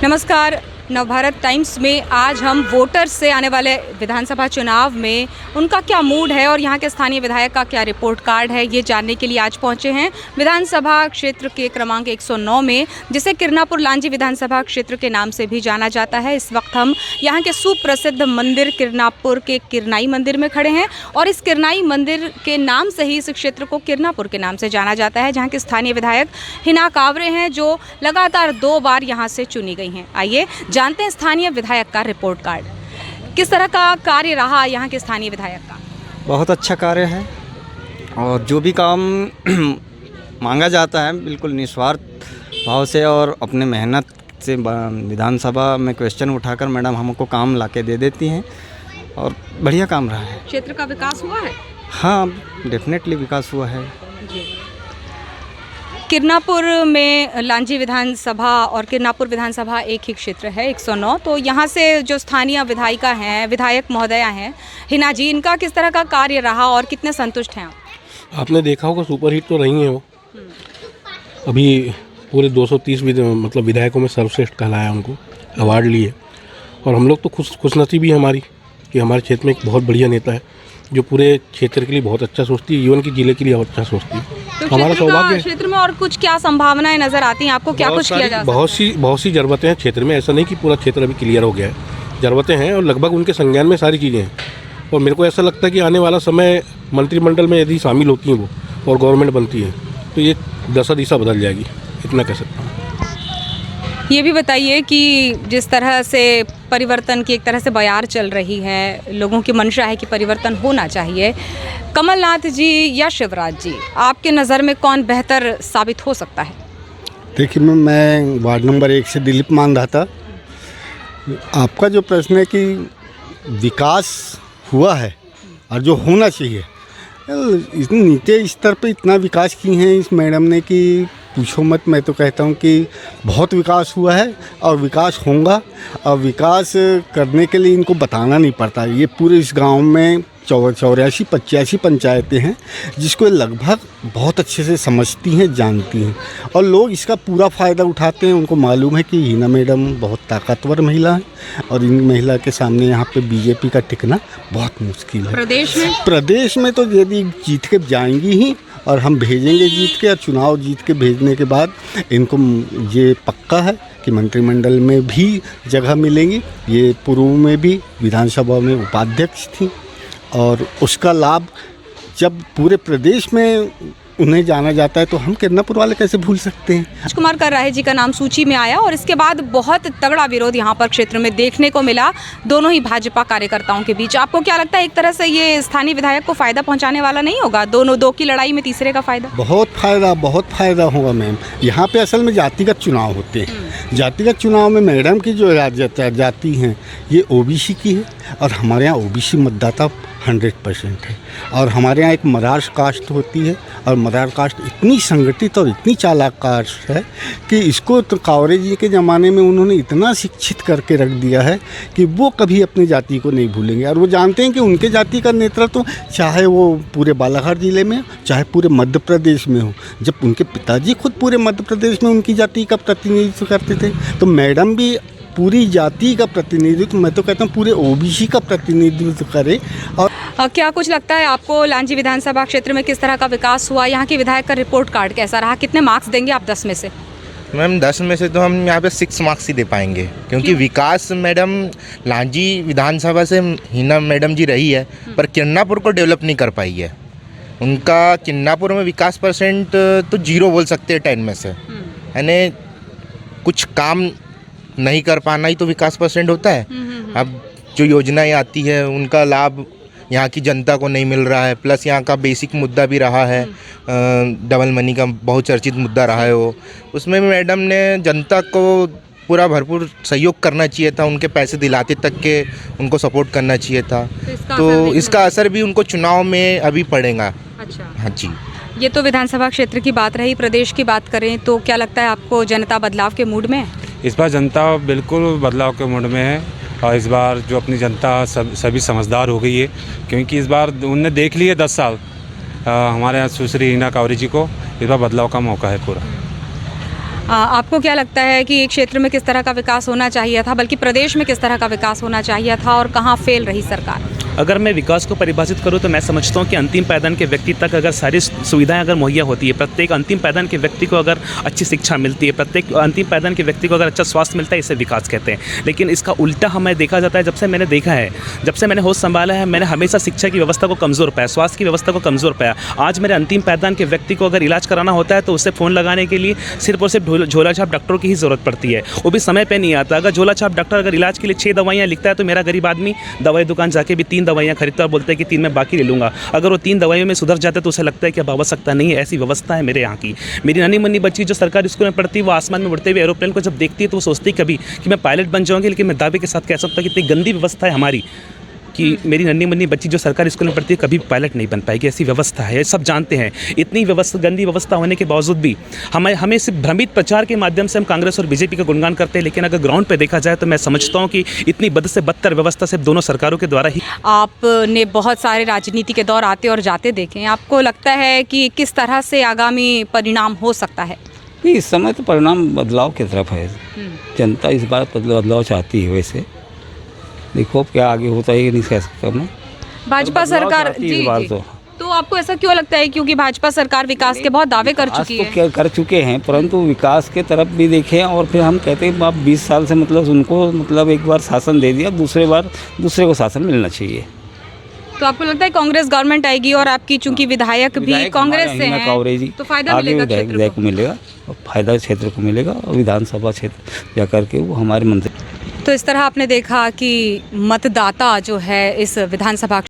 नमस्कार। नवभारत टाइम्स में आज हम वोटर्स से आने वाले विधानसभा चुनाव में उनका क्या मूड है और यहाँ के स्थानीय विधायक का क्या रिपोर्ट कार्ड है, ये जानने के लिए आज पहुँचे हैं विधानसभा क्षेत्र के क्रमांक 109 में, जिसे किरनापुर लांजी विधानसभा क्षेत्र के नाम से भी जाना जाता है। इस वक्त हम यहाँ के सुप्रसिद्ध मंदिर किरनापुर के किरनाई मंदिर में खड़े हैं और इस किरनाई मंदिर के नाम से ही इस क्षेत्र को किरनापुर के नाम से जाना जाता है, जहाँ के स्थानीय विधायक हिना कावरे हैं, जो लगातार 2 बार यहाँ से चुनी गई हैं। आइए जानते हैं स्थानीय विधायक का रिपोर्ट कार्ड। किस तरह का कार्य रहा यहाँ के स्थानीय विधायक का? बहुत अच्छा कार्य है और जो भी काम मांगा जाता है बिल्कुल निस्वार्थ भाव से और अपने मेहनत से विधानसभा में क्वेश्चन उठाकर मैडम हमको काम लाके दे देती हैं और बढ़िया काम रहा है। क्षेत्र का विकास हुआ है? हाँ, डेफिनेटली विकास हुआ है जी। किरनापुर में लांजी विधानसभा और किरनापुर विधानसभा एक ही क्षेत्र है 109, तो यहाँ से जो स्थानीय विधायिका हैं, विधायक महोदया हैं हिना जी, इनका किस तरह का कार्य रहा और कितने संतुष्ट हैं आप? आपने देखा होगा सुपरहिट तो रही हैं वो। अभी पूरे 230 मतलब विधायकों में सर्वश्रेष्ठ कहलाया, उनको अवार्ड लिए। और हम लोग तो खुशनसीबी है हमारी कि हमारे क्षेत्र में एक बहुत बढ़िया नेता है जो पूरे क्षेत्र के लिए बहुत अच्छा सोचती है, जीवन की जिले के लिए अच्छा सोचती है। तो हमारा सौभाग्य है। क्षेत्र में और कुछ क्या संभावनाएं नजर आती हैं आपको? क्या कुछ किया जा सकता है? बहुत सी ज़रूरतें हैं क्षेत्र में। ऐसा नहीं कि पूरा क्षेत्र अभी क्लियर हो गया है, ज़रूरतें हैं और लगभग उनके संज्ञान में सारी चीज़ें हैं। और मेरे को ऐसा लगता है कि आने वाला समय मंत्रिमंडल में यदि शामिल होती हैं वो और गवर्नमेंट बनती है तो ये दशा दिशा बदल जाएगी, इतना कह सकता हूँ। ये भी बताइए कि जिस तरह से परिवर्तन की एक तरह से बयार चल रही है, लोगों की मंशा है कि परिवर्तन होना चाहिए, कमलनाथ जी या शिवराज जी, आपके नज़र में कौन बेहतर साबित हो सकता है? देखिए, मैं वार्ड नंबर 1 से दिलीप मानधाता। आपका जो प्रश्न है कि विकास हुआ है और जो होना चाहिए, इतने नीचे स्तर पे इतना विकास किए हैं इस मैडम ने कि पूछो मत। मैं तो कहता हूँ कि बहुत विकास हुआ है और विकास होगा। और विकास करने के लिए इनको बताना नहीं पड़ता। ये पूरे इस गांव में 84-85 पंचायतें हैं जिसको लगभग बहुत अच्छे से समझती हैं, जानती हैं और लोग इसका पूरा फ़ायदा उठाते हैं। उनको मालूम है कि हिना मैडम बहुत ताकतवर महिला है और इन महिला के सामने यहाँ पे बीजेपी का टिकना बहुत मुश्किल है। प्रदेश में तो यदि जीत के जाएंगी ही और हम भेजेंगे जीत के, और चुनाव जीत के भेजने के बाद इनको ये पक्का है कि मंत्रिमंडल में भी जगह मिलेंगी। ये पूर्व में भी विधानसभा में उपाध्यक्ष थी और उसका लाभ जब पूरे प्रदेश में उन्हें जाना जाता है तो हम किरनापुर वाले कैसे भूल सकते हैं। राजकुमार कर्राहे जी का नाम सूची में आया और इसके बाद बहुत तगड़ा विरोध यहाँ पर क्षेत्र में देखने को मिला, दोनों ही भाजपा कार्यकर्ताओं के बीच। आपको क्या लगता है, एक तरह से ये स्थानीय विधायक को फायदा पहुँचाने वाला नहीं होगा? दो की लड़ाई में तीसरे का फायदा? बहुत फ़ायदा होगा मैम। यहाँ पे असल में जातिगत चुनाव होते हैं। जातिगत चुनाव में मैडम की जो जाति हैं ये OBC की है और हमारे यहाँ OBC मतदाता 100% है। और हमारे यहाँ एक मरार कास्ट होती है और मरार कास्ट इतनी संगठित और इतनी चालाक कास्ट है कि इसको तो कावरे जी के ज़माने में उन्होंने इतना शिक्षित करके रख दिया है कि वो कभी अपनी जाति को नहीं भूलेंगे। और वो जानते हैं कि उनके जाति का नेतृत्व चाहे वो पूरे बालाघाट ज़िले में चाहे पूरे मध्य प्रदेश में हो। जब उनके पिताजी खुद पूरे मध्य प्रदेश में उनकी जाति का प्रतिनिधित्व करते थे तो मैडम भी पूरी जाति का प्रतिनिधित्व, मैं तो कहता हूँ पूरे OBC का प्रतिनिधित्व करे। और क्या कुछ लगता है आपको लांजी विधानसभा क्षेत्र में किस तरह का विकास हुआ? यहाँ के विधायक का रिपोर्ट कार्ड कैसा रहा? कितने मार्क्स देंगे आप 10 में से? मैम 10 में से तो हम यहाँ पे 6 मार्क्स ही दे पाएंगे, क्योंकि विकास मैडम लांजी विधानसभा से हिना मैडम जी रही है पर किरनापुर को डेवलप नहीं कर पाई है। उनका किरनापुर में विकास परसेंट तो 0 बोल सकते हैं 10 में से। यानी कुछ काम नहीं कर पाना ही तो विकास परसेंट होता है। अब जो योजनाएं आती है उनका लाभ यहाँ की जनता को नहीं मिल रहा है। प्लस यहाँ का बेसिक मुद्दा भी रहा है, डबल मनी का बहुत चर्चित मुद्दा रहा है वो। उसमें मैडम ने जनता को पूरा भरपूर सहयोग करना चाहिए था, उनके पैसे दिलाते तक के उनको सपोर्ट करना चाहिए था। तो इसका असर भी उनको चुनाव में अभी पड़ेगा। अच्छा, हाँ जी। ये तो विधानसभा क्षेत्र की बात रही। प्रदेश की बात करें तो क्या लगता है आपको, जनता बदलाव के मूड में है? इस बार जनता बिल्कुल बदलाव के मूड में है और इस बार जो अपनी जनता सभी समझदार हो गई है, क्योंकि इस बार उनने देख लिए 10 साल हमारे यहाँ सुश्री हिना कावरे जी को। इस बार बदलाव का मौका है पूरा। आपको क्या लगता है कि एक क्षेत्र में किस तरह का विकास होना चाहिए था, बल्कि प्रदेश में किस तरह का विकास होना चाहिए था और कहाँ फेल रही सरकार? अगर मैं विकास को परिभाषित करूं तो मैं समझता हूं कि अंतिम पायदान के व्यक्ति तक अगर सारी सुविधाएं अगर मुहैया होती है, प्रत्येक अंतिम पायदान के व्यक्ति को अगर अच्छी शिक्षा मिलती है, प्रत्येक अंतिम पायदान के व्यक्ति को अगर अच्छा स्वास्थ्य मिलता है, इसे विकास कहते हैं। लेकिन इसका उल्टा हमें देखा जाता है। जब से मैंने देखा है, जब से मैंने होश संभाला है, मैंने हमेशा शिक्षा की व्यवस्था को कमज़ोर पाया, स्वास्थ्य की व्यवस्था को कमज़ोर पाया। आज मेरे अंतिम पायदान के व्यक्ति को अगर इलाज कराना होता है तो उसे फ़ोन लगाने के लिए सिर्फ और सिर्फ झोला छाप डॉक्टरों की ही ज़रूरत पड़ती है, वो भी समय पर नहीं आता। अगर झोला छाप डॉक्टर अगर इलाज के लिए 6 दवाइयाँ लिखता है तो मेरा गरीब आदमी दवाई दुकान जाके भी 3 दवाइयाँ खरीदता है, बोलते हैं कि 3 मैं बाकी ले लूँगा। अगर वो 3 दवाइयों में सुधर जाता है तो उसे लगता है कि अब आवश्यकता नहीं है। ऐसी व्यवस्था है मेरे यहाँ की। मेरी नन्ही मुन्नी बच्ची जो सरकारी स्कूल में पढ़ती है, वो आसमान में उड़ते हुए एरोप्लेन को जब देखती है तो वो सोचती कभी कि मैं पायलट बन जाऊँगी। लेकिन मैं दावे के साथ कह सकता हूँ कि इतनी गंदी व्यवस्था है हमारी कि मेरी नन्ही मुन्नी बच्ची जो सरकारी स्कूल में पढ़ती है कभी पायलट नहीं बन पाएगी। ऐसी व्यवस्था है, सब जानते हैं। इतनी व्यवस्था, गंदी व्यवस्था होने के बावजूद भी हमें सिर्फ भ्रमित प्रचार के माध्यम से हम कांग्रेस और बीजेपी का गुणगान करते हैं। लेकिन अगर ग्राउंड पे देखा जाए तो मैं समझता हूँ कि इतनी बद से बदतर व्यवस्था सिर्फ दोनों सरकारों के द्वारा ही। आपने बहुत सारे राजनीति के दौर आते और जाते देखे हैं, आपको लगता है कि किस तरह से आगामी परिणाम हो सकता है? नहीं, इस समय तो परिणाम बदलाव की तरफ है। जनता इस बार बदलाव चाहती है। वैसे देखो क्या आगे होता है, ये नहीं कह सकता मैं। भाजपा सरकार इस बार तो आपको ऐसा क्यों लगता है? क्योंकि भाजपा सरकार विकास के बहुत दावे कर चुकी है। तो कर चुके हैं, परंतु विकास के तरफ भी देखें और फिर हम कहते हैं आप 20 साल से मतलब उनको मतलब एक बार शासन दे दिया, दूसरे बार दूसरे को शासन मिलना चाहिए। तो आपको लगता है कांग्रेस गवर्नमेंट आएगी और आपकी चूंकि विधायक भी कांग्रेस से हैं तो फायदा मिलेगा क्षेत्र को मिलेगा, फायदा क्षेत्र को मिलेगा और विधानसभा क्षेत्र जा करके वो हमारे मंत्री। तो इस तरह आपने देखा कि मतदाता जो है इस विधानसभा